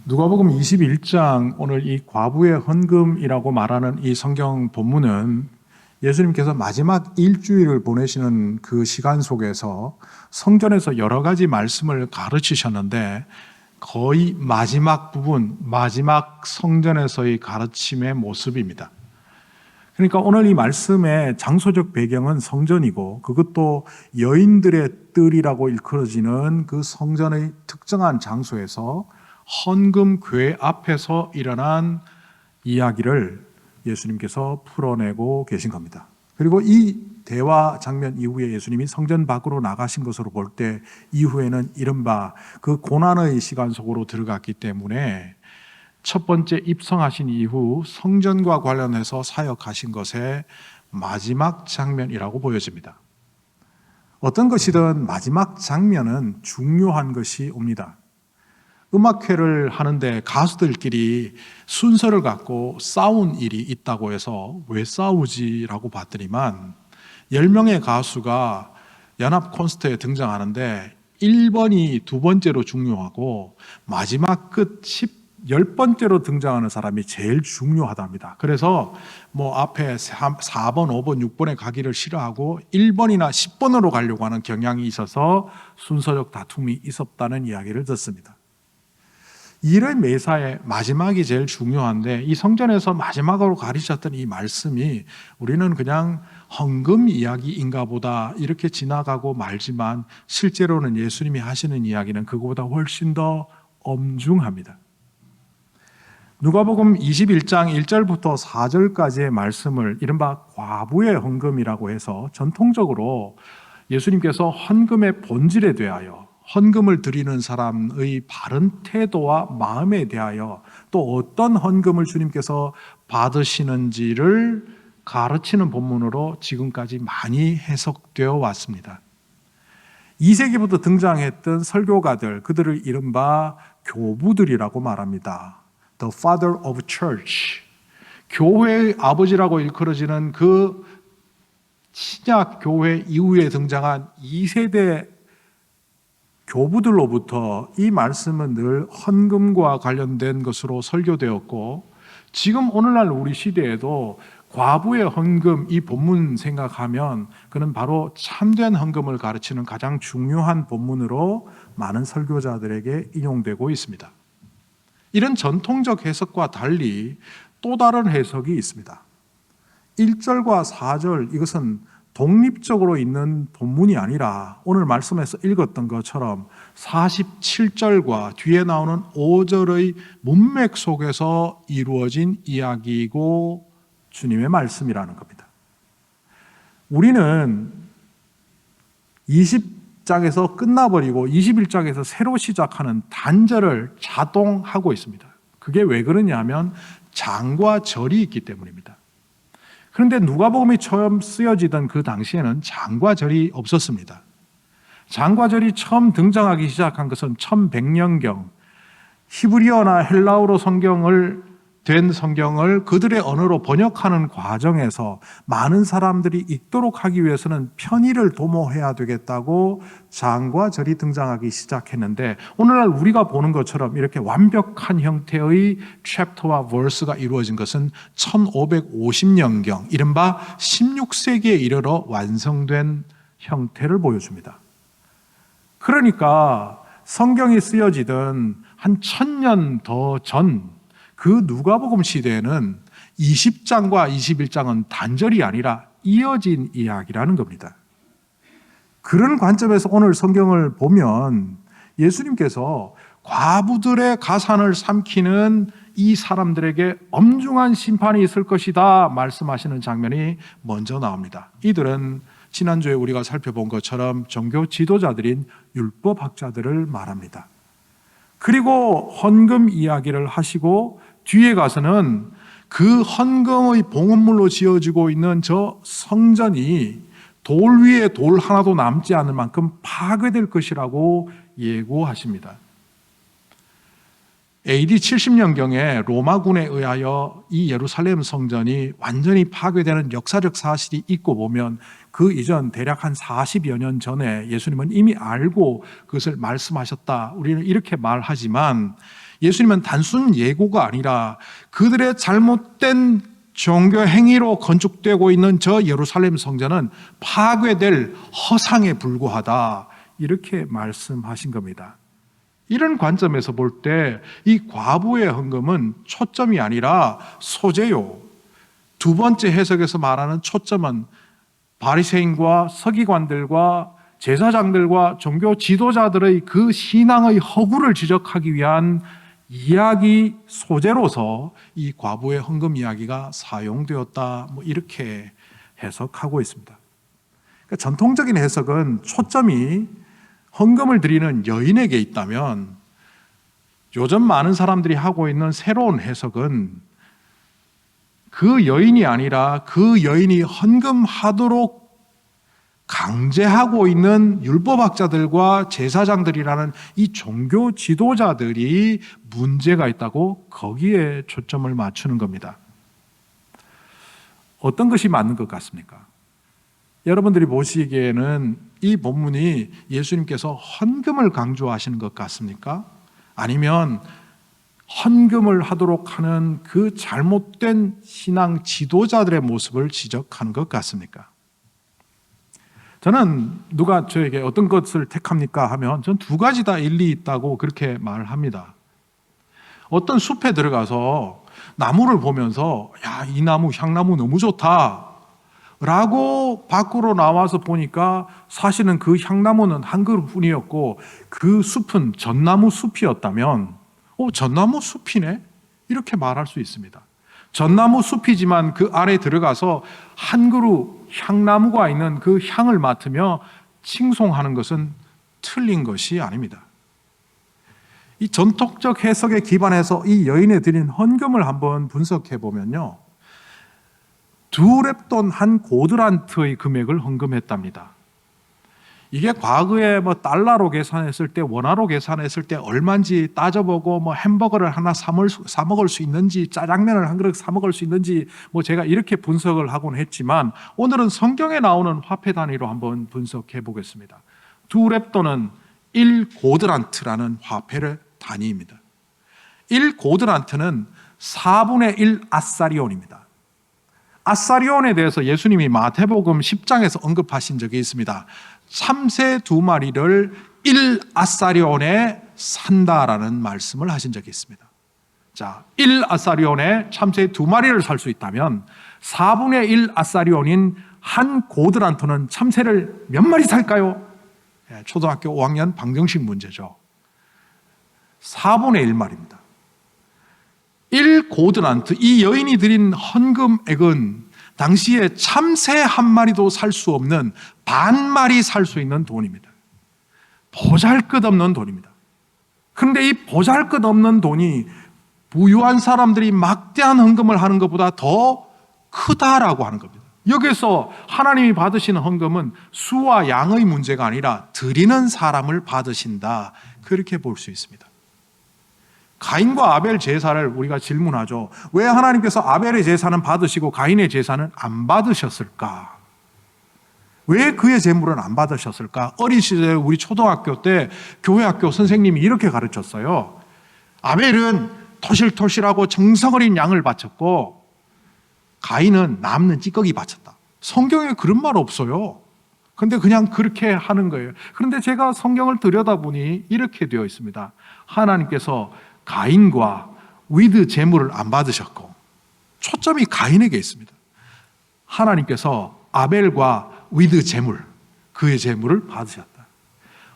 누가복음 21장 오늘 이 과부의 헌금이라고 말하는 이 성경 본문은 예수님께서 마지막 일주일을 보내시는 그 시간 속에서 성전에서 여러 가지 말씀을 가르치셨는데 거의 마지막 부분, 마지막 성전에서의 가르침의 모습입니다. 그러니까 오늘 이 말씀의 장소적 배경은 성전이고 그것도 여인들의 뜰이라고 일컬어지는 그 성전의 특정한 장소에서 헌금궤 앞에서 일어난 이야기를 예수님께서 풀어내고 계신 겁니다. 그리고 이 대화 장면 이후에 예수님이 성전 밖으로 나가신 것으로 볼 때 이후에는 이른바 그 고난의 시간 속으로 들어갔기 때문에 첫 번째 입성하신 이후 성전과 관련해서 사역하신 것의 마지막 장면이라고 보여집니다. 어떤 것이든 마지막 장면은 중요한 것이 옵니다. 음악회를 하는데 가수들끼리 순서를 갖고 싸운 일이 있다고 해서 왜 싸우지라고 봤더니만 10명의 가수가 연합 콘서트에 등장하는데 1번이 두 번째로 중요하고 마지막 끝 10번째로 등장하는 사람이 제일 중요하답니다. 그래서 앞에 4번, 5번, 6번에 가기를 싫어하고 1번이나 10번으로 가려고 하는 경향이 있어서 순서적 다툼이 있었다는 이야기를 듣습니다. 일의 매사의 마지막이 제일 중요한데 이 성전에서 마지막으로 가르치셨던 이 말씀이 우리는 그냥 헌금 이야기인가 보다 이렇게 지나가고 말지만 실제로는 예수님이 하시는 이야기는 그거보다 훨씬 더 엄중합니다. 누가복음 21장 1절부터 4절까지의 말씀을 이른바 과부의 헌금이라고 해서 전통적으로 예수님께서 헌금의 본질에 대하여 헌금을 드리는 사람의 바른 태도와 마음에 대하여 또 어떤 헌금을 주님께서 받으시는지를 가르치는 본문으로 지금까지 많이 해석되어 왔습니다. 2세기부터 등장했던 설교가들, 그들을 이른바 교부들이라고 말합니다. The Father of Church, 교회의 아버지라고 일컬어지는 그 신약 교회 이후에 등장한 2세대 교부들로부터 이 말씀은 늘 헌금과 관련된 것으로 설교되었고 지금 오늘날 우리 시대에도 과부의 헌금 이 본문 생각하면 그는 바로 참된 헌금을 가르치는 가장 중요한 본문으로 많은 설교자들에게 인용되고 있습니다. 이런 전통적 해석과 달리 또 다른 해석이 있습니다. 1절과 4절 이것은 독립적으로 있는 본문이 아니라 오늘 말씀에서 읽었던 것처럼 47절과 뒤에 나오는 5절의 문맥 속에서 이루어진 이야기이고 주님의 말씀이라는 겁니다. 우리는 20장에서 끝나버리고 21장에서 새로 시작하는 단절을 자동하고 있습니다. 그게 왜 그러냐면 장과 절이 있기 때문입니다. 그런데 누가복음이 처음 쓰여지던 그 당시에는 장과 절이 없었습니다. 장과 절이 처음 등장하기 시작한 것은 1100년경 히브리어나 헬라어로 된 성경을 그들의 언어로 번역하는 과정에서 많은 사람들이 읽도록 하기 위해서는 편의를 도모해야 되겠다고 장과 절이 등장하기 시작했는데 오늘날 우리가 보는 것처럼 이렇게 완벽한 형태의 챕터와 verse가 이루어진 것은 1550년경 이른바 16세기에 이르러 완성된 형태를 보여줍니다. 그러니까 성경이 쓰여지던 한 1000년 더 전 그 누가복음 시대에는 20장과 21장은 단절이 아니라 이어진 이야기라는 겁니다. 그런 관점에서 오늘 성경을 보면 예수님께서 과부들의 가산을 삼키는 이 사람들에게 엄중한 심판이 있을 것이다 말씀하시는 장면이 먼저 나옵니다. 이들은 지난주에 우리가 살펴본 것처럼 종교 지도자들인 율법학자들을 말합니다. 그리고 헌금 이야기를 하시고 뒤에 가서는 그 헌금의 봉헌물로 지어지고 있는 저 성전이 돌 위에 돌 하나도 남지 않을 만큼 파괴될 것이라고 예고하십니다. AD 70년경에 로마군에 의하여 이 예루살렘 성전이 완전히 파괴되는 역사적 사실이 있고 보면 그 이전 대략 한 40여 년 전에 예수님은 이미 알고 그것을 말씀하셨다. 우리는 이렇게 말하지만 예수님은 단순 예고가 아니라 그들의 잘못된 종교 행위로 건축되고 있는 저 예루살렘 성전은 파괴될 허상에 불과하다, 이렇게 말씀하신 겁니다. 이런 관점에서 볼 때 이 과부의 헌금은 초점이 아니라 소재요. 두 번째 해석에서 말하는 초점은 바리새인과 서기관들과 제사장들과 종교 지도자들의 그 신앙의 허구를 지적하기 위한 이야기 소재로서 이 과부의 헌금 이야기가 사용되었다, 이렇게 해석하고 있습니다. 그러니까 전통적인 해석은 초점이 헌금을 드리는 여인에게 있다면, 요즘 많은 사람들이 하고 있는 새로운 해석은 그 여인이 아니라 그 여인이 헌금하도록 강제하고 있는 율법학자들과 제사장들이라는 이 종교 지도자들이 문제가 있다고 거기에 초점을 맞추는 겁니다. 어떤 것이 맞는 것 같습니까? 여러분들이 보시기에는 이 본문이 예수님께서 헌금을 강조하시는 것 같습니까? 아니면 헌금을 하도록 하는 그 잘못된 신앙 지도자들의 모습을 지적하는 것 같습니까? 저는 누가 저에게 어떤 것을 택합니까 하면 전 두 가지 다 일리 있다고 그렇게 말합니다. 어떤 숲에 들어가서 나무를 보면서 야, 이 나무 향나무 너무 좋다 라고 밖으로 나와서 보니까 사실은 그 향나무는 한 그루뿐이었고 그 숲은 전나무 숲이었다면 전나무 숲이네? 이렇게 말할 수 있습니다. 전나무 숲이지만 그 안에 들어가서 한 그루 향나무가 있는 그 향을 맡으며 칭송하는 것은 틀린 것이 아닙니다. 이 전통적 해석에 기반해서 이 여인에 드린 헌금을 한번 분석해 보면요, 2렙돈 한 고드란트의 금액을 헌금했답니다. 이게 과거에 달러로 계산했을 때, 원화로 계산했을 때 얼마인지 따져보고 햄버거를 하나 사 먹을 수 있는지, 짜장면을 한 그릇 사 먹을 수 있는지 제가 이렇게 분석을 하곤 했지만, 오늘은 성경에 나오는 화폐 단위로 한번 분석해 보겠습니다. 2렙돈은 1고드란트라는 화폐의 단위입니다. 1고드란트는 4분의 1 아사리온입니다. 아사리온에 대해서 예수님이 마태복음 10장에서 언급하신 적이 있습니다. 참새 2마리를 1아사리온에 산다라는 말씀을 하신 적이 있습니다. 자, 1아사리온에 참새 2마리를 살 수 있다면 4분의 1 아사리온인 한 고드란트는 참새를 몇 마리 살까요? 초등학교 5학년 방정식 문제죠. 4분의 1마리입니다. 1고드란트, 이 여인이 드린 헌금액은 당시에 참새 한 마리도 살 수 없는 반 마리 살 수 있는 돈입니다. 보잘것없는 돈입니다. 그런데 이 보잘것없는 돈이 부유한 사람들이 막대한 헌금을 하는 것보다 더 크다라고 하는 겁니다. 여기서 하나님이 받으시는 헌금은 수와 양의 문제가 아니라 드리는 사람을 받으신다, 그렇게 볼 수 있습니다. 가인과 아벨 제사를 우리가 질문하죠. 왜 하나님께서 아벨의 제사는 받으시고 가인의 제사는 안 받으셨을까? 왜 그의 제물은 안 받으셨을까? 어린 시절에 우리 초등학교 때 교회학교 선생님이 이렇게 가르쳤어요. 아벨은 토실토실하고 정성 어린 양을 바쳤고 가인은 남는 찌꺼기 바쳤다. 성경에 그런 말 없어요. 근데 그냥 그렇게 하는 거예요. 그런데 제가 성경을 들여다보니 이렇게 되어 있습니다. 하나님께서 가인과 위드 제물을 안 받으셨고, 초점이 가인에게 있습니다. 하나님께서 아벨과 위드 제물, 그의 제물을 받으셨다.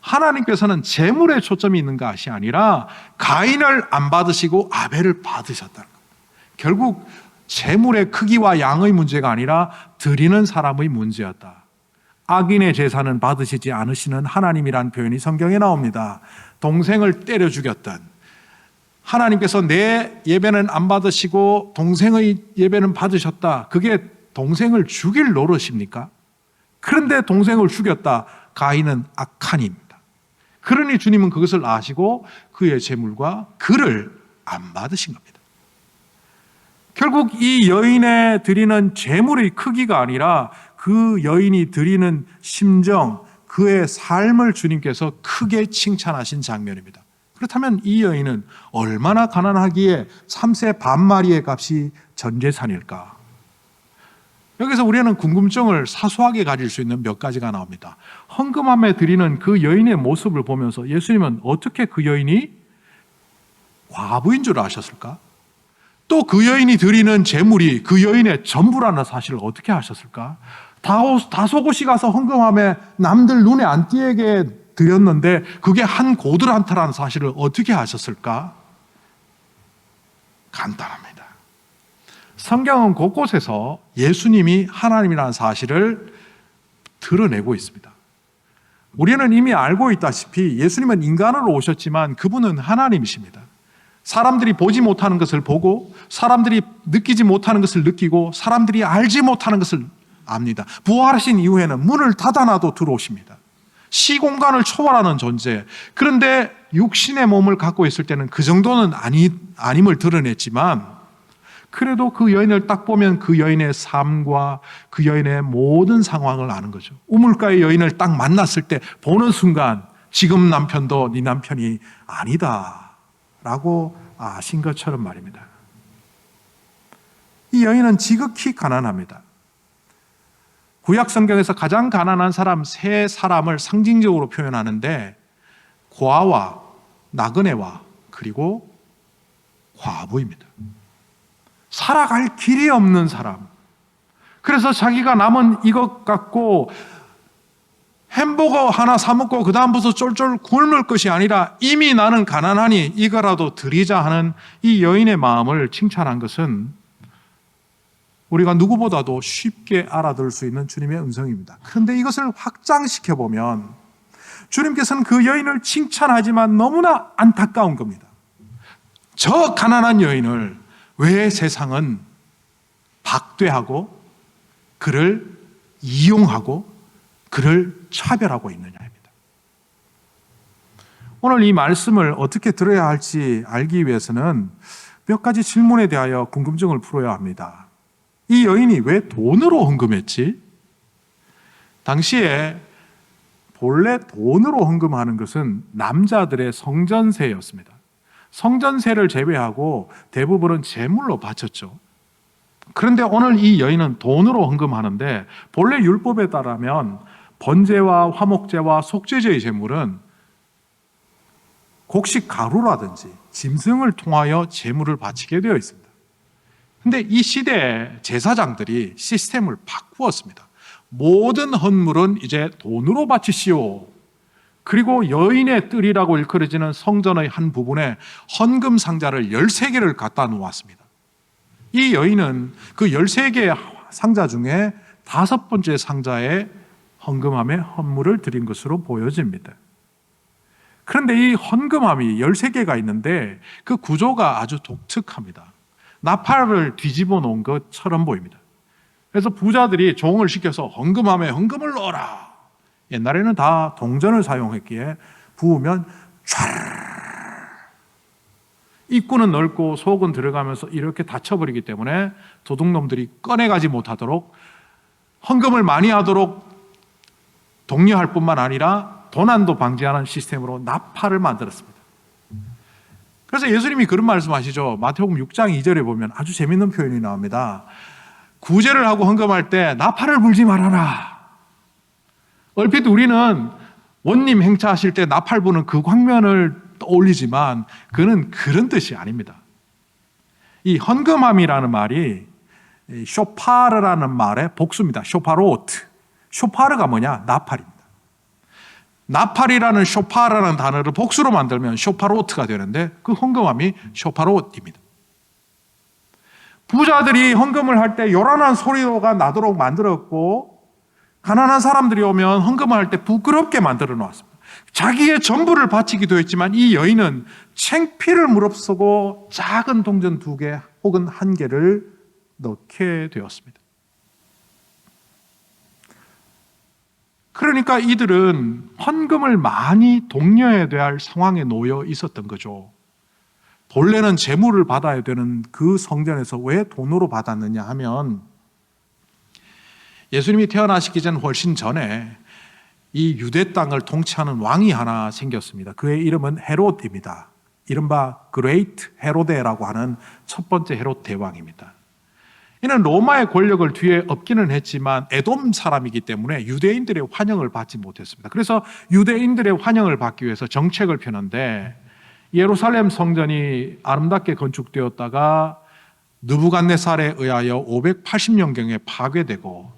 하나님께서는 제물에 초점이 있는 것이 아니라 가인을 안 받으시고 아벨을 받으셨다는 겁니다. 결국 제물의 크기와 양의 문제가 아니라 드리는 사람의 문제였다. 악인의 제사는 받으시지 않으시는 하나님이라는 표현이 성경에 나옵니다. 동생을 때려 죽였던, 하나님께서 내 예배는 안 받으시고 동생의 예배는 받으셨다. 그게 동생을 죽일 노릇입니까? 그런데 동생을 죽였다. 가인은 악한 이입니다. 그러니 주님은 그것을 아시고 그의 제물과 그를 안 받으신 겁니다. 결국 이 여인에 드리는 제물의 크기가 아니라 그 여인이 드리는 심정, 그의 삶을 주님께서 크게 칭찬하신 장면입니다. 그렇다면 이 여인은 얼마나 가난하기에 참새 반마리의 값이 전 재산일까? 여기서 우리는 궁금증을 사소하게 가질 수 있는 몇 가지가 나옵니다. 헌금함에 드리는 그 여인의 모습을 보면서 예수님은 어떻게 그 여인이 과부인 줄 아셨을까? 또 그 여인이 드리는 재물이 그 여인의 전부라는 사실을 어떻게 아셨을까? 다소곳이 가서 헌금함에 남들 눈에 안 띄게 드렸는데 그게 한 고드란트라는 사실을 어떻게 아셨을까? 간단합니다. 성경은 곳곳에서 예수님이 하나님이라는 사실을 드러내고 있습니다. 우리는 이미 알고 있다시피 예수님은 인간으로 오셨지만 그분은 하나님이십니다. 사람들이 보지 못하는 것을 보고 사람들이 느끼지 못하는 것을 느끼고 사람들이 알지 못하는 것을 압니다. 부활하신 이후에는 문을 닫아놔도 들어오십니다. 시공간을 초월하는 존재. 그런데 육신의 몸을 갖고 있을 때는 그 정도는 아님을 드러냈지만 그래도 그 여인을 딱 보면 그 여인의 삶과 그 여인의 모든 상황을 아는 거죠. 우물가의 여인을 딱 만났을 때 보는 순간 지금 남편도 네 남편이 아니다 라고 아신 것처럼 말입니다. 이 여인은 지극히 가난합니다. 구약 성경에서 가장 가난한 사람 세 사람을 상징적으로 표현하는데 고아와 나그네와 그리고 과부입니다. 살아갈 길이 없는 사람. 그래서 자기가 남은 이것 갖고 햄버거 하나 사 먹고 그 다음부터 쫄쫄 굶을 것이 아니라 이미 나는 가난하니 이거라도 드리자 하는 이 여인의 마음을 칭찬한 것은 우리가 누구보다도 쉽게 알아들 수 있는 주님의 음성입니다. 그런데 이것을 확장시켜 보면 주님께서는 그 여인을 칭찬하지만 너무나 안타까운 겁니다. 저 가난한 여인을 왜 세상은 박대하고 그를 이용하고 그를 차별하고 있느냐입니다. 오늘 이 말씀을 어떻게 들어야 할지 알기 위해서는 몇 가지 질문에 대하여 궁금증을 풀어야 합니다. 이 여인이 왜 돈으로 헌금했지? 당시에 본래 돈으로 헌금하는 것은 남자들의 성전세였습니다. 성전세를 제외하고 대부분은 제물로 바쳤죠. 그런데 오늘 이 여인은 돈으로 헌금하는데 본래 율법에 따르면 번제와 화목제와 속죄제의 제물은 곡식 가루라든지 짐승을 통하여 제물을 바치게 되어 있습니다. 그런데 이 시대에 제사장들이 시스템을 바꾸었습니다. 모든 헌물은 이제 돈으로 바치시오. 그리고 여인의 뜰이라고 일컬어지는 성전의 한 부분에 헌금 상자를 13개를 갖다 놓았습니다. 이 여인은 그 13개의 상자 중에 5번째 상자에 헌금함에 헌물을 드린 것으로 보여집니다. 그런데 이 헌금함이 13개가 있는데 그 구조가 아주 독특합니다. 나팔을 뒤집어 놓은 것처럼 보입니다. 그래서 부자들이 종을 시켜서 헌금함에 헌금을 넣어라. 옛날에는 다 동전을 사용했기에 부으면 촤르르 입구는 넓고 속은 들어가면서 이렇게 닫혀버리기 때문에 도둑놈들이 꺼내가지 못하도록 헌금을 많이 하도록 독려할 뿐만 아니라 도난도 방지하는 시스템으로 나팔을 만들었습니다. 그래서 예수님이 그런 말씀하시죠. 마태복음 6장 2절에 보면 아주 재밌는 표현이 나옵니다. 구제를 하고 헌금할 때 나팔을 불지 말아라. 얼핏 우리는 원님 행차하실 때 나팔 부는 그 광면을 떠올리지만 그는 그런 뜻이 아닙니다. 이 헌금함이라는 말이 쇼파르라는 말의 복수입니다. 쇼파로트. 쇼파르가 뭐냐? 나팔입니다. 나팔이라는 쇼파르라는 단어를 복수로 만들면 쇼파로트가 되는데 그 헌금함이 쇼파로트입니다. 부자들이 헌금을 할 때 요란한 소리가 나도록 만들었고 가난한 사람들이 오면 헌금을 할 때 부끄럽게 만들어 놓았습니다. 자기의 전부를 바치기도 했지만 이 여인은 창피를 무릅쓰고 작은 동전 2개 혹은 1개를 넣게 되었습니다. 그러니까 이들은 헌금을 많이 독려해야 할 상황에 놓여 있었던 거죠. 본래는 제물을 받아야 되는 그 성전에서 왜 돈으로 받았느냐 하면 예수님이 태어나시기 전 훨씬 전에 이 유대 땅을 통치하는 왕이 하나 생겼습니다. 그의 이름은 헤롯입니다. 이른바 그레이트 헤로데라고 하는 첫 번째 헤롯 대왕입니다. 이는 로마의 권력을 뒤에 업기는 했지만 에돔 사람이기 때문에 유대인들의 환영을 받지 못했습니다. 그래서 유대인들의 환영을 받기 위해서 정책을 펴는데 예루살렘 성전이 아름답게 건축되었다가 느부갓네살에 의하여 580년경에 파괴되고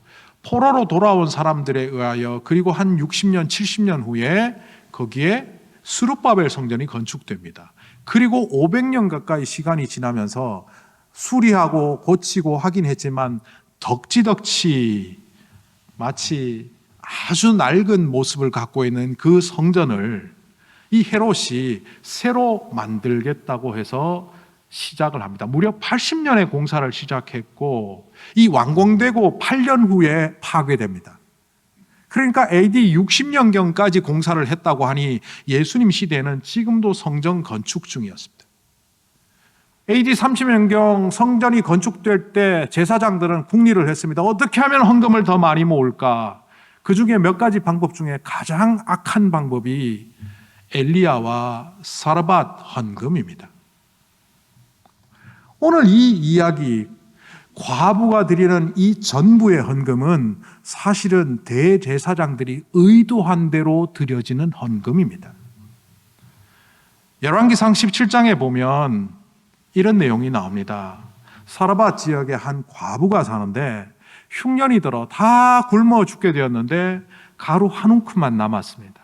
포로로 돌아온 사람들에 의하여 그리고 한 60년, 70년 후에 거기에 스룹바벨 성전이 건축됩니다. 그리고 500년 가까이 시간이 지나면서 수리하고 고치고 하긴 했지만 덕지덕지 마치 아주 낡은 모습을 갖고 있는 그 성전을 이 헤롯이 새로 만들겠다고 해서 시작을 합니다. 무려 80년의 공사를 시작했고 이 완공되고 8년 후에 파괴됩니다. 그러니까 AD 60년경까지 공사를 했다고 하니 예수님 시대에는 지금도 성전 건축 중이었습니다. AD 30년경 성전이 건축될 때 제사장들은 궁리를 했습니다. 어떻게 하면 헌금을 더 많이 모을까? 그 중에 몇 가지 방법 중에 가장 악한 방법이 엘리야와 사르밧 헌금입니다. 오늘 이 이야기, 과부가 드리는 이 전부의 헌금은 사실은 대제사장들이 의도한 대로 드려지는 헌금입니다. 열왕기상 17장에 보면 이런 내용이 나옵니다. 사르밧 지역에 한 과부가 사는데 흉년이 들어 다 굶어 죽게 되었는데 가루 한 움큼만 남았습니다.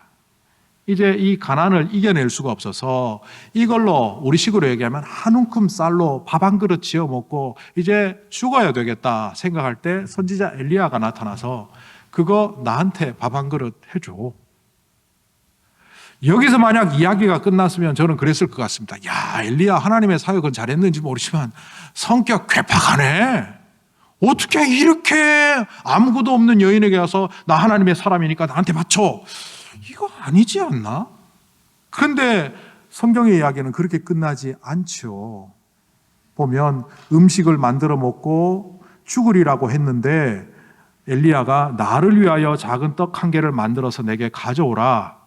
이제 이 가난을 이겨낼 수가 없어서 이걸로 우리식으로 얘기하면 한 움큼 쌀로 밥 한 그릇 지어 먹고 이제 죽어야 되겠다 생각할 때 선지자 엘리야가 나타나서 그거 나한테 밥 한 그릇 해줘. 여기서 만약 이야기가 끝났으면 저는 그랬을 것 같습니다. 야, 엘리야 하나님의 사역은 잘했는지 모르지만 성격 괴팍하네. 어떻게 이렇게 아무것도 없는 여인에게 와서 나 하나님의 사람이니까 나한테 바쳐. 이거 아니지 않나? 그런데 성경의 이야기는 그렇게 끝나지 않죠. 보면 음식을 만들어 먹고 죽으리라고 했는데 엘리야가 나를 위하여 작은 떡 한 개를 만들어서 내게 가져오라.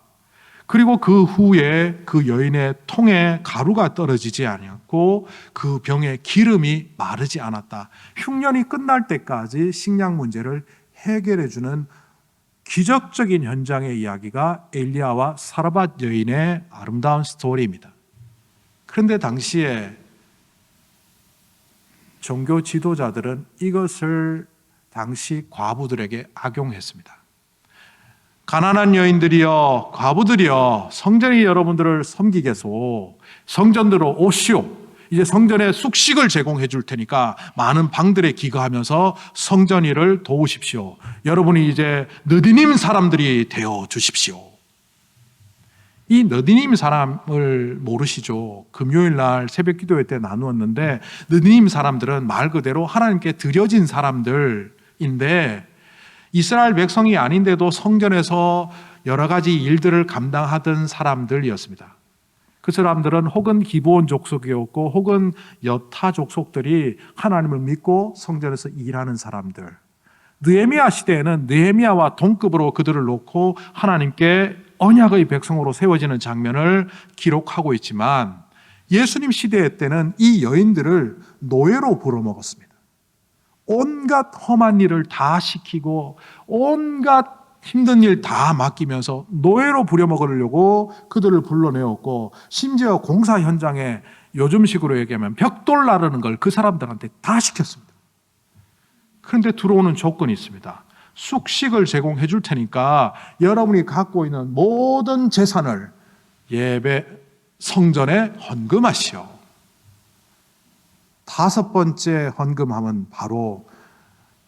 그리고 그 후에 그 여인의 통에 가루가 떨어지지 않았고 그 병에 기름이 마르지 않았다. 흉년이 끝날 때까지 식량 문제를 해결해 주는 기적적인 현장의 이야기가 엘리야와 사르밧 여인의 아름다운 스토리입니다. 그런데 당시에 종교 지도자들은 이것을 당시 과부들에게 악용했습니다. 가난한 여인들이여, 과부들이여, 성전이 여러분들을 섬기겠소. 성전으로 오시오. 이제 성전에 숙식을 제공해 줄 테니까 많은 방들에 기거하면서 성전 일을 도우십시오. 여러분이 이제 느디님 사람들이 되어 주십시오. 이 느디님 사람을 모르시죠? 금요일 날 새벽 기도회 때 나누었는데 느디님 사람들은 말 그대로 하나님께 드려진 사람들인데 이스라엘 백성이 아닌데도 성전에서 여러 가지 일들을 감당하던 사람들이었습니다. 그 사람들은 혹은 기브온 족속이었고 혹은 여타 족속들이 하나님을 믿고 성전에서 일하는 사람들. 느헤미야 시대에는 느헤미야와 동급으로 그들을 놓고 하나님께 언약의 백성으로 세워지는 장면을 기록하고 있지만 예수님 시대 때는 이 여인들을 노예로 부려먹었습니다. 온갖 험한 일을 다 시키고 온갖 힘든 일 다 맡기면서 노예로 부려먹으려고 그들을 불러내었고 심지어 공사 현장에 요즘식으로 얘기하면 벽돌 나르는 걸 그 사람들한테 다 시켰습니다. 그런데 들어오는 조건이 있습니다. 숙식을 제공해 줄 테니까 여러분이 갖고 있는 모든 재산을 예배 성전에 헌금하시오. 다섯 번째 헌금함은 바로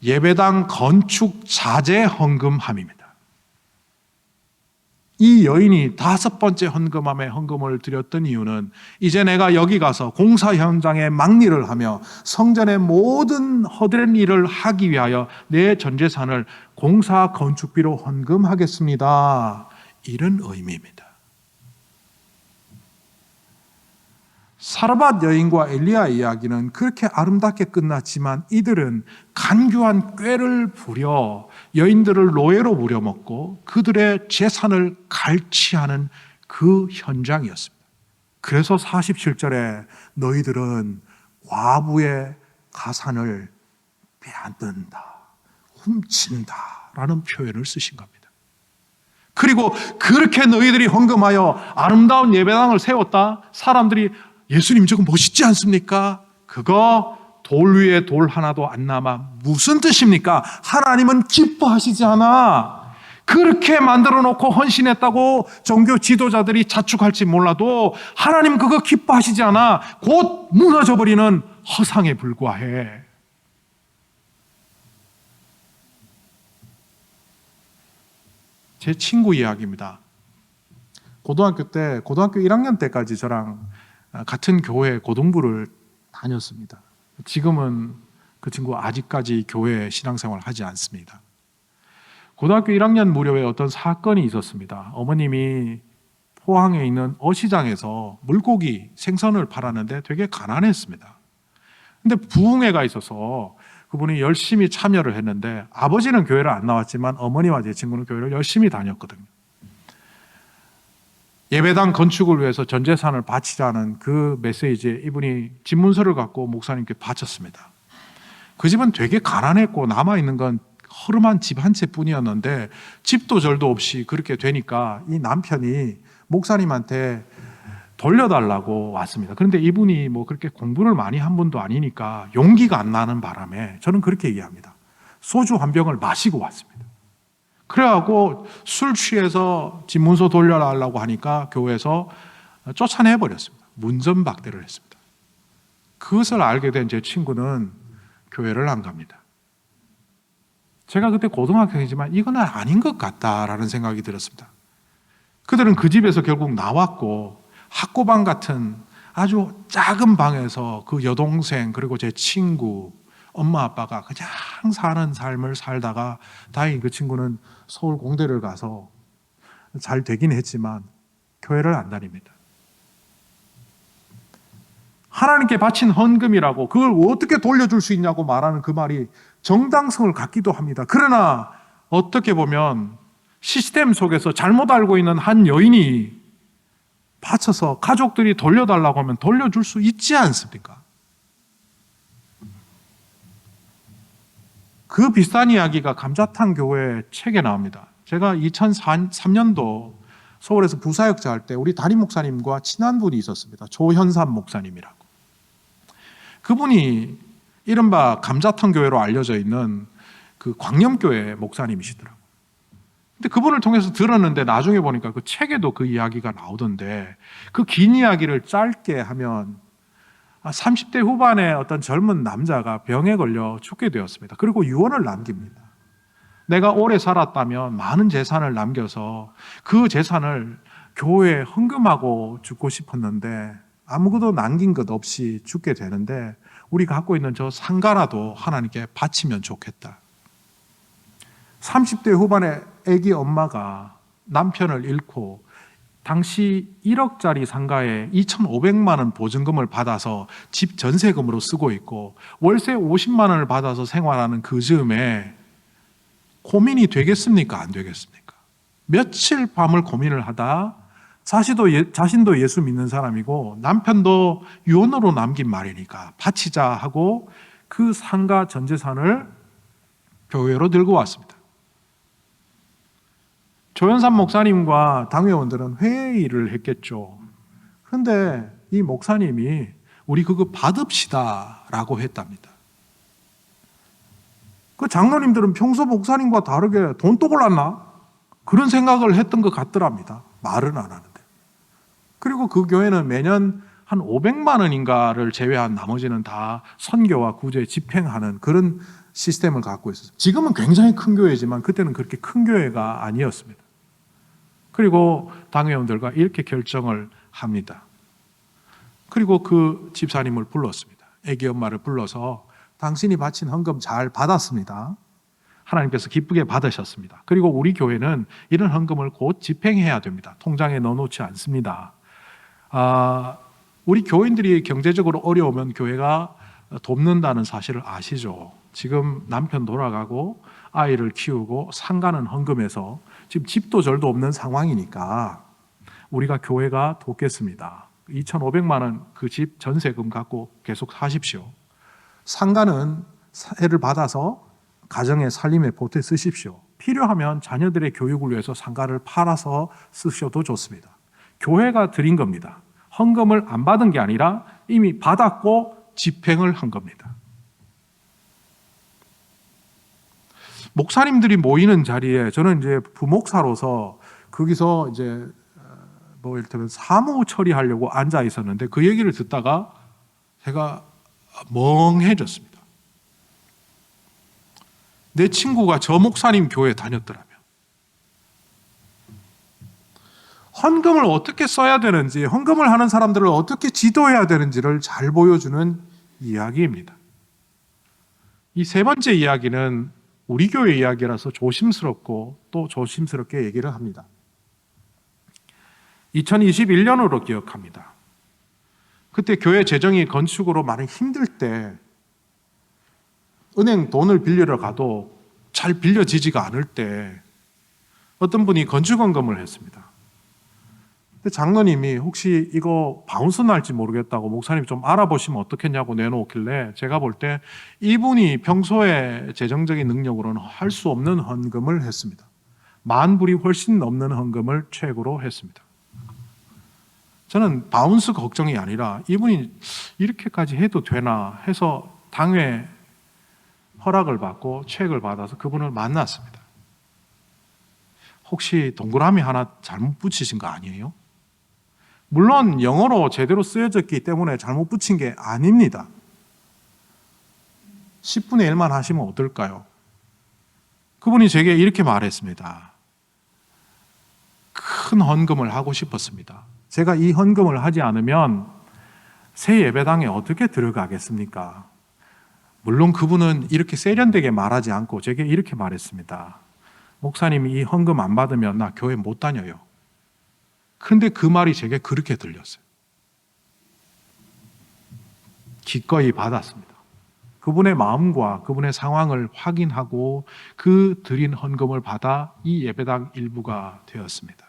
예배당 건축 자재 헌금함입니다. 이 여인이 다섯 번째 헌금함에 헌금을 드렸던 이유는 이제 내가 여기 가서 공사 현장에 막일을 하며 성전의 모든 허드렛 일을 하기 위하여 내 전 재산을 공사 건축비로 헌금하겠습니다. 이런 의미입니다. 사르밧 여인과 엘리야 이야기는 그렇게 아름답게 끝났지만 이들은 간교한 꾀를 부려 여인들을 노예로 부려먹고 그들의 재산을 갈취하는 그 현장이었습니다. 그래서 47절에 너희들은 과부의 가산을 빼앗는다, 훔친다 라는 표현을 쓰신 겁니다. 그리고 그렇게 너희들이 헌금하여 아름다운 예배당을 세웠다. 사람들이 예수님 저거 멋있지 않습니까? 그거 돌 위에 돌 하나도 안 남아. 무슨 뜻입니까? 하나님은 기뻐하시지 않아. 그렇게 만들어 놓고 헌신했다고 종교 지도자들이 자축할지 몰라도 하나님 그거 기뻐하시지 않아. 곧 무너져버리는 허상에 불과해. 제 친구 이야기입니다. 고등학교 1학년 때까지 저랑 같은 교회 고등부를 다녔습니다. 지금은 그 친구 아직까지 교회 신앙생활을 하지 않습니다. 고등학교 1학년 무렵에 어떤 사건이 있었습니다. 어머님이 포항에 있는 어시장에서 물고기, 생선을 팔았는데 되게 가난했습니다. 근데 부흥회가 있어서 그분이 열심히 참여를 했는데 아버지는 교회를 안 나왔지만 어머니와 제 친구는 교회를 열심히 다녔거든요. 예배당 건축을 위해서 전 재산을 바치자는 그 메시지에 이분이 집문서를 갖고 목사님께 바쳤습니다. 그 집은 되게 가난했고 남아있는 건 허름한 집 한 채뿐이었는데 집도 절도 없이 그렇게 되니까 이 남편이 목사님한테 돌려달라고 왔습니다. 그런데 이분이 뭐 그렇게 공부를 많이 한 분도 아니니까 용기가 안 나는 바람에 저는 그렇게 얘기합니다. 소주 한 병을 마시고 왔습니다. 그래갖고 술 취해서 집 문서 돌려달라고 하니까 교회에서 쫓아내버렸습니다. 문전박대를 했습니다. 그것을 알게 된 제 친구는 교회를 안 갑니다. 제가 그때 고등학생이지만 이건 아닌 것 같다라는 생각이 들었습니다. 그들은 그 집에서 결국 나왔고 학고방 같은 아주 작은 방에서 그 여동생 그리고 제 친구 엄마 아빠가 그냥 사는 삶을 살다가 다행히 그 친구는 서울 공대를 가서 잘 되긴 했지만 교회를 안 다닙니다. 하나님께 바친 헌금이라고 그걸 어떻게 돌려줄 수 있냐고 말하는 그 말이 정당성을 갖기도 합니다. 그러나 어떻게 보면 시스템 속에서 잘못 알고 있는 한 여인이 바쳐서 가족들이 돌려달라고 하면 돌려줄 수 있지 않습니까? 그 비슷한 이야기가 감자탕 교회 책에 나옵니다. 제가 2003년도 서울에서 부사역자 할 때 우리 담임 목사님과 친한 분이 있었습니다. 조현삼 목사님이라고. 그분이 이른바 감자탕 교회로 알려져 있는 그 광염교회 목사님이시더라고요. 근데 그분을 통해서 들었는데 나중에 보니까 그 책에도 그 이야기가 나오던데 그 긴 이야기를 짧게 하면 30대 후반의 어떤 젊은 남자가 병에 걸려 죽게 되었습니다. 그리고 유언을 남깁니다. 내가 오래 살았다면 많은 재산을 남겨서 그 재산을 교회에 헌금하고 죽고 싶었는데 아무것도 남긴 것 없이 죽게 되는데 우리 갖고 있는 저 상가라도 하나님께 바치면 좋겠다. 30대 후반의 아기 엄마가 남편을 잃고 당시 1억짜리 상가에 2,500만 원 보증금을 받아서 집 전세금으로 쓰고 있고 월세 50만 원을 받아서 생활하는 그 즈음에 고민이 되겠습니까? 안 되겠습니까? 며칠 밤을 고민을 하다 자신도 예수 믿는 사람이고 남편도 유언으로 남긴 말이니까 바치자 하고 그 상가 전 재산을 교회로 들고 왔습니다. 조현삼 목사님과 당회원들은 회의를 했겠죠. 그런데 이 목사님이 우리 그거 받읍시다 라고 했답니다. 그 장로님들은 평소 목사님과 다르게 돈 또 골랐나? 그런 생각을 했던 것 같더랍니다. 말은 안 하는데. 그리고 그 교회는 매년 한 500만 원인가를 제외한 나머지는 다 선교와 구제 집행하는 그런 시스템을 갖고 있었어요. 지금은 굉장히 큰 교회지만 그때는 그렇게 큰 교회가 아니었습니다. 그리고 당회원들과 이렇게 결정을 합니다. 그리고 그 집사님을 불렀습니다. 애기 엄마를 불러서 당신이 바친 헌금 잘 받았습니다. 하나님께서 기쁘게 받으셨습니다. 그리고 우리 교회는 이런 헌금을 곧 집행해야 됩니다. 통장에 넣어놓지 않습니다. 우리 교인들이 경제적으로 어려우면 교회가 돕는다는 사실을 아시죠? 지금 남편 돌아가고 아이를 키우고 상가는 헌금해서 지금 집도 절도 없는 상황이니까 우리가 교회가 돕겠습니다. 2,500만 원 그 집 전세금 갖고 계속 사십시오. 상가는 세를 받아서 가정의 살림에 보태 쓰십시오. 필요하면 자녀들의 교육을 위해서 상가를 팔아서 쓰셔도 좋습니다. 교회가 드린 겁니다. 헌금을 안 받은 게 아니라 이미 받았고 집행을 한 겁니다. 목사님들이 모이는 자리에 저는 이제 부목사로서 거기서 이제 뭐 이를테면 사무 처리하려고 앉아 있었는데 그 얘기를 듣다가 제가 멍해졌습니다. 내 친구가 저 목사님 교회에 다녔더라면 헌금을 어떻게 써야 되는지, 헌금을 하는 사람들을 어떻게 지도해야 되는지를 잘 보여주는 이야기입니다. 이 세 번째 이야기는 우리 교회 이야기라서 조심스럽고 또 조심스럽게 얘기를 합니다. 2021년으로 기억합니다. 그때 교회 재정이 건축으로 많이 힘들 때 은행 돈을 빌리러 가도 잘 빌려지지가 않을 때 어떤 분이 건축헌금을 했습니다. 근데 장로님이 혹시 이거 바운스 날지 모르겠다고 목사님 좀 알아보시면 어떻겠냐고 내놓길래 제가 볼 때 이분이 평소에 재정적인 능력으로는 할 수 없는 헌금을 했습니다. 10,000불이 훨씬 넘는 헌금을 최고로 했습니다. 저는 바운스 걱정이 아니라 이분이 이렇게까지 해도 되나 해서 당회 허락을 받고 체크를 받아서 그분을 만났습니다. 혹시 동그라미 하나 잘못 붙이신 거 아니에요? 물론 영어로 제대로 쓰여졌기 때문에 잘못 붙인 게 아닙니다. 10분의 1만 하시면 어떨까요? 그분이 제게 이렇게 말했습니다. 큰 헌금을 하고 싶었습니다. 제가 이 헌금을 하지 않으면 새 예배당에 어떻게 들어가겠습니까? 물론 그분은 이렇게 세련되게 말하지 않고 제게 이렇게 말했습니다. 목사님이 이 헌금 안 받으면 나 교회 못 다녀요. 그런데 그 말이 제게 그렇게 들렸어요. 기꺼이 받았습니다. 그분의 마음과 그분의 상황을 확인하고 그 드린 헌금을 받아 이 예배당 일부가 되었습니다.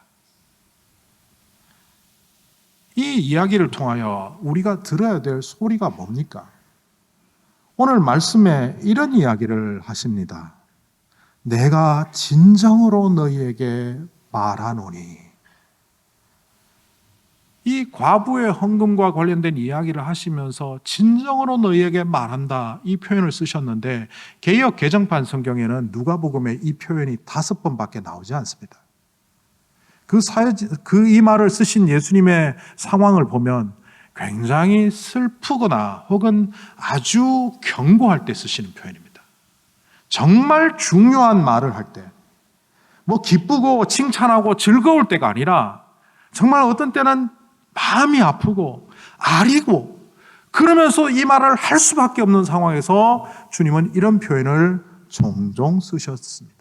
이 이야기를 통하여 우리가 들어야 될 소리가 뭡니까? 오늘 말씀에 이런 이야기를 하십니다. 내가 진정으로 너희에게 말하노니. 이 과부의 헌금과 관련된 이야기를 하시면서 진정으로 너희에게 말한다 이 표현을 쓰셨는데 개역 개정판 성경에는 누가복음에 이 표현이 5번밖에 나오지 않습니다. 이 말을 쓰신 예수님의 상황을 보면 굉장히 슬프거나 혹은 아주 경고할 때 쓰시는 표현입니다. 정말 중요한 말을 할 때, 뭐 기쁘고 칭찬하고 즐거울 때가 아니라 정말 어떤 때는 마음이 아프고 아리고 그러면서 이 말을 할 수밖에 없는 상황에서 주님은 이런 표현을 종종 쓰셨습니다.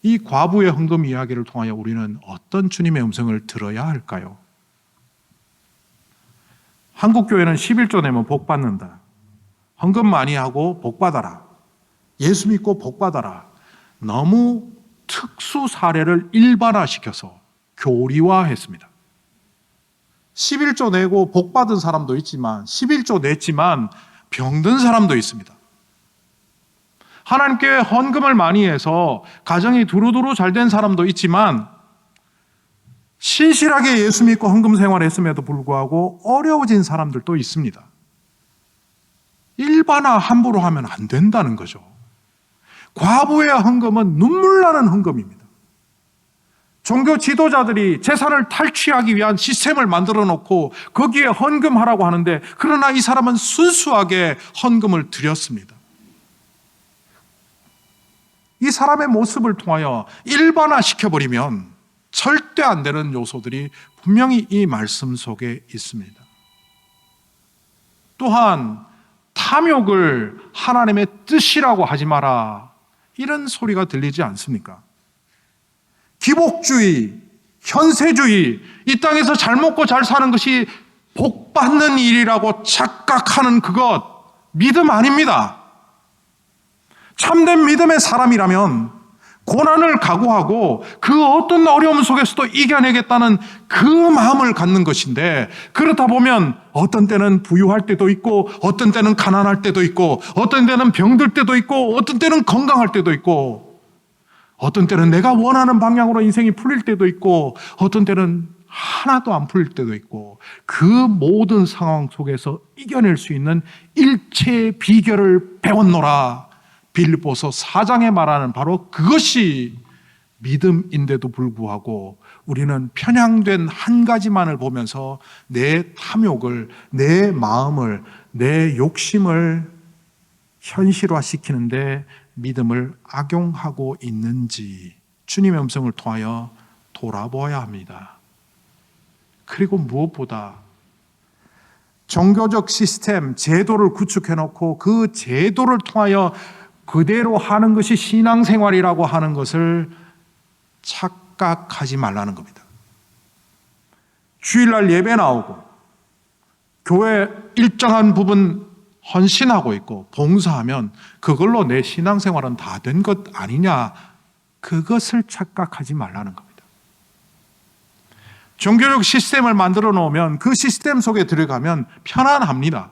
이 과부의 헌금 이야기를 통하여 우리는 어떤 주님의 음성을 들어야 할까요? 한국교회는 11조 내면 복 받는다. 헌금 많이 하고 복 받아라. 예수 믿고 복 받아라. 너무 특수 사례를 일반화시켜서 교리화했습니다. 11조 내고 복 받은 사람도 있지만 11조 냈지만 병든 사람도 있습니다. 하나님께 헌금을 많이 해서 가정이 두루두루 잘된 사람도 있지만 신실하게 예수 믿고 헌금 생활했음에도 불구하고 어려워진 사람들도 있습니다. 일반화 함부로 하면 안 된다는 거죠. 과부의 헌금은 눈물 나는 헌금입니다. 종교 지도자들이 재산을 탈취하기 위한 시스템을 만들어 놓고 거기에 헌금하라고 하는데 그러나 이 사람은 순수하게 헌금을 드렸습니다. 이 사람의 모습을 통하여 일반화시켜버리면 절대 안 되는 요소들이 분명히 이 말씀 속에 있습니다. 또한 탐욕을 하나님의 뜻이라고 하지 마라 이런 소리가 들리지 않습니까? 기복주의, 현세주의, 이 땅에서 잘 먹고 잘 사는 것이 복 받는 일이라고 착각하는 그것 믿음 아닙니다. 참된 믿음의 사람이라면 고난을 각오하고 그 어떤 어려움 속에서도 이겨내겠다는 그 마음을 갖는 것인데, 그렇다 보면 어떤 때는 부유할 때도 있고 어떤 때는 가난할 때도 있고 어떤 때는 병들 때도 있고 어떤 때는 건강할 때도 있고 어떤 때는 내가 원하는 방향으로 인생이 풀릴 때도 있고 어떤 때는 하나도 안 풀릴 때도 있고, 그 모든 상황 속에서 이겨낼 수 있는 일체의 비결을 배웠노라. 빌립보서 4장에 말하는 바로 그것이 믿음인데도 불구하고 우리는 편향된 한 가지만을 보면서 내 탐욕을, 내 마음을, 내 욕심을 현실화시키는데 믿음을 악용하고 있는지 주님의 음성을 통하여 돌아보아야 합니다. 그리고 무엇보다 종교적 시스템, 제도를 구축해놓고 그 제도를 통하여 그대로 하는 것이 신앙생활이라고 하는 것을 착각하지 말라는 겁니다. 주일날 예배 나오고 교회 일정한 부분 헌신하고 있고 봉사하면 그걸로 내 신앙생활은 다 된 것 아니냐, 그것을 착각하지 말라는 겁니다. 종교적 시스템을 만들어 놓으면 그 시스템 속에 들어가면 편안합니다.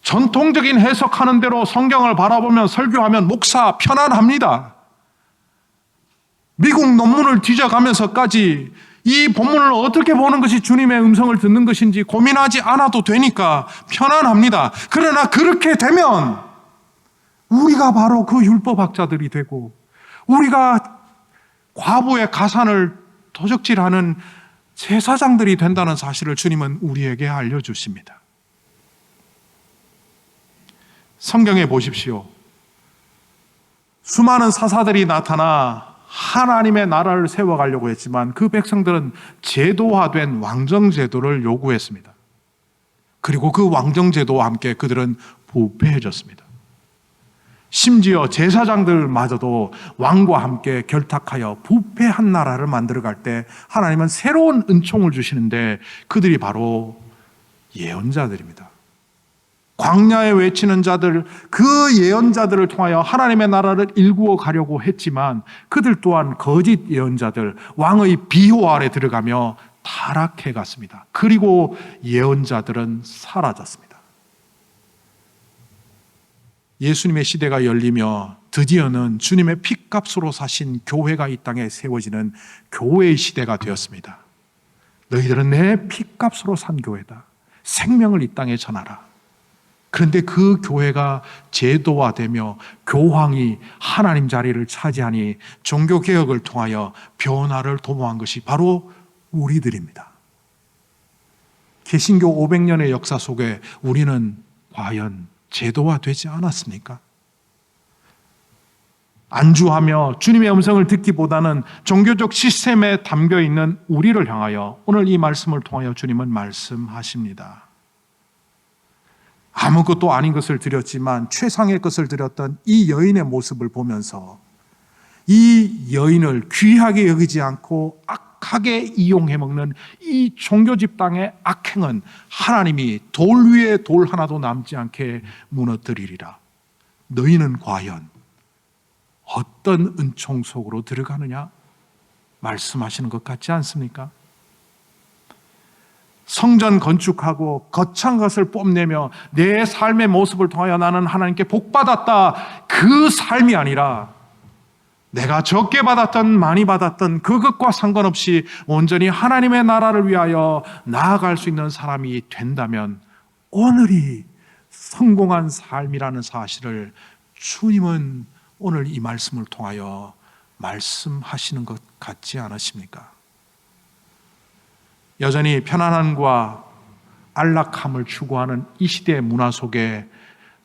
전통적인 해석하는 대로 성경을 바라보면 설교하면 목사 편안합니다. 미국 논문을 뒤져가면서까지 이 본문을 어떻게 보는 것이 주님의 음성을 듣는 것인지 고민하지 않아도 되니까 편안합니다. 그러나 그렇게 되면 우리가 바로 그 율법학자들이 되고 우리가 과부의 가산을 도적질하는 제사장들이 된다는 사실을 주님은 우리에게 알려주십니다. 성경에 보십시오. 수많은 사사들이 나타나 하나님의 나라를 세워가려고 했지만 그 백성들은 제도화된 왕정제도를 요구했습니다. 그리고 그 왕정제도와 함께 그들은 부패해졌습니다. 심지어 제사장들마저도 왕과 함께 결탁하여 부패한 나라를 만들어갈 때 하나님은 새로운 은총을 주시는데 그들이 바로 예언자들입니다. 광야에 외치는 자들, 그 예언자들을 통하여 하나님의 나라를 일구어 가려고 했지만 그들 또한 거짓 예언자들, 왕의 비호 아래 들어가며 타락해 갔습니다. 그리고 예언자들은 사라졌습니다. 예수님의 시대가 열리며 드디어는 주님의 핏값으로 사신 교회가 이 땅에 세워지는 교회의 시대가 되었습니다. 너희들은 내 핏값으로 산 교회다. 생명을 이 땅에 전하라. 그런데 그 교회가 제도화되며 교황이 하나님 자리를 차지하니 종교개혁을 통하여 변화를 도모한 것이 바로 우리들입니다. 개신교 500년의 역사 속에 우리는 과연 제도화되지 않았습니까? 안주하며 주님의 음성을 듣기보다는 종교적 시스템에 담겨있는 우리를 향하여 오늘 이 말씀을 통하여 주님은 말씀하십니다. 아무것도 아닌 것을 드렸지만 최상의 것을 드렸던 이 여인의 모습을 보면서 이 여인을 귀하게 여기지 않고 악하게 이용해 먹는 이 종교 집단의 악행은 하나님이 돌 위에 돌 하나도 남지 않게 무너뜨리리라. 너희는 과연 어떤 은총 속으로 들어가느냐? 말씀하시는 것 같지 않습니까? 성전 건축하고 거창한 것을 뽐내며 내 삶의 모습을 통하여 나는 하나님께 복받았다, 그 삶이 아니라 내가 적게 받았던 많이 받았던 그것과 상관없이 온전히 하나님의 나라를 위하여 나아갈 수 있는 사람이 된다면 오늘이 성공한 삶이라는 사실을 주님은 오늘 이 말씀을 통하여 말씀하시는 것 같지 않으십니까? 여전히 편안함과 안락함을 추구하는 이 시대의 문화 속에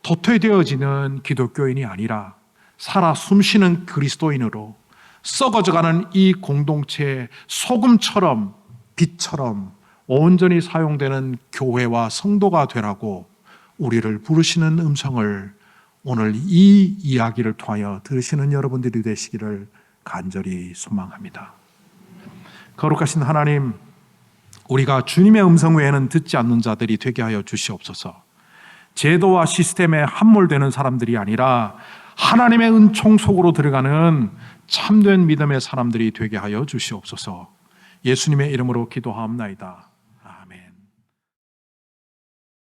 도태되어지는 기독교인이 아니라 살아 숨쉬는 그리스도인으로 썩어져가는 이 공동체의 소금처럼 빛처럼 온전히 사용되는 교회와 성도가 되라고 우리를 부르시는 음성을 오늘 이 이야기를 통하여 들으시는 여러분들이 되시기를 간절히 소망합니다. 거룩하신 하나님, 우리가 주님의 음성 외에는 듣지 않는 자들이 되게 하여 주시옵소서. 제도와 시스템에 함몰되는 사람들이 아니라 하나님의 은총 속으로 들어가는 참된 믿음의 사람들이 되게 하여 주시옵소서. 예수님의 이름으로 기도하옵나이다.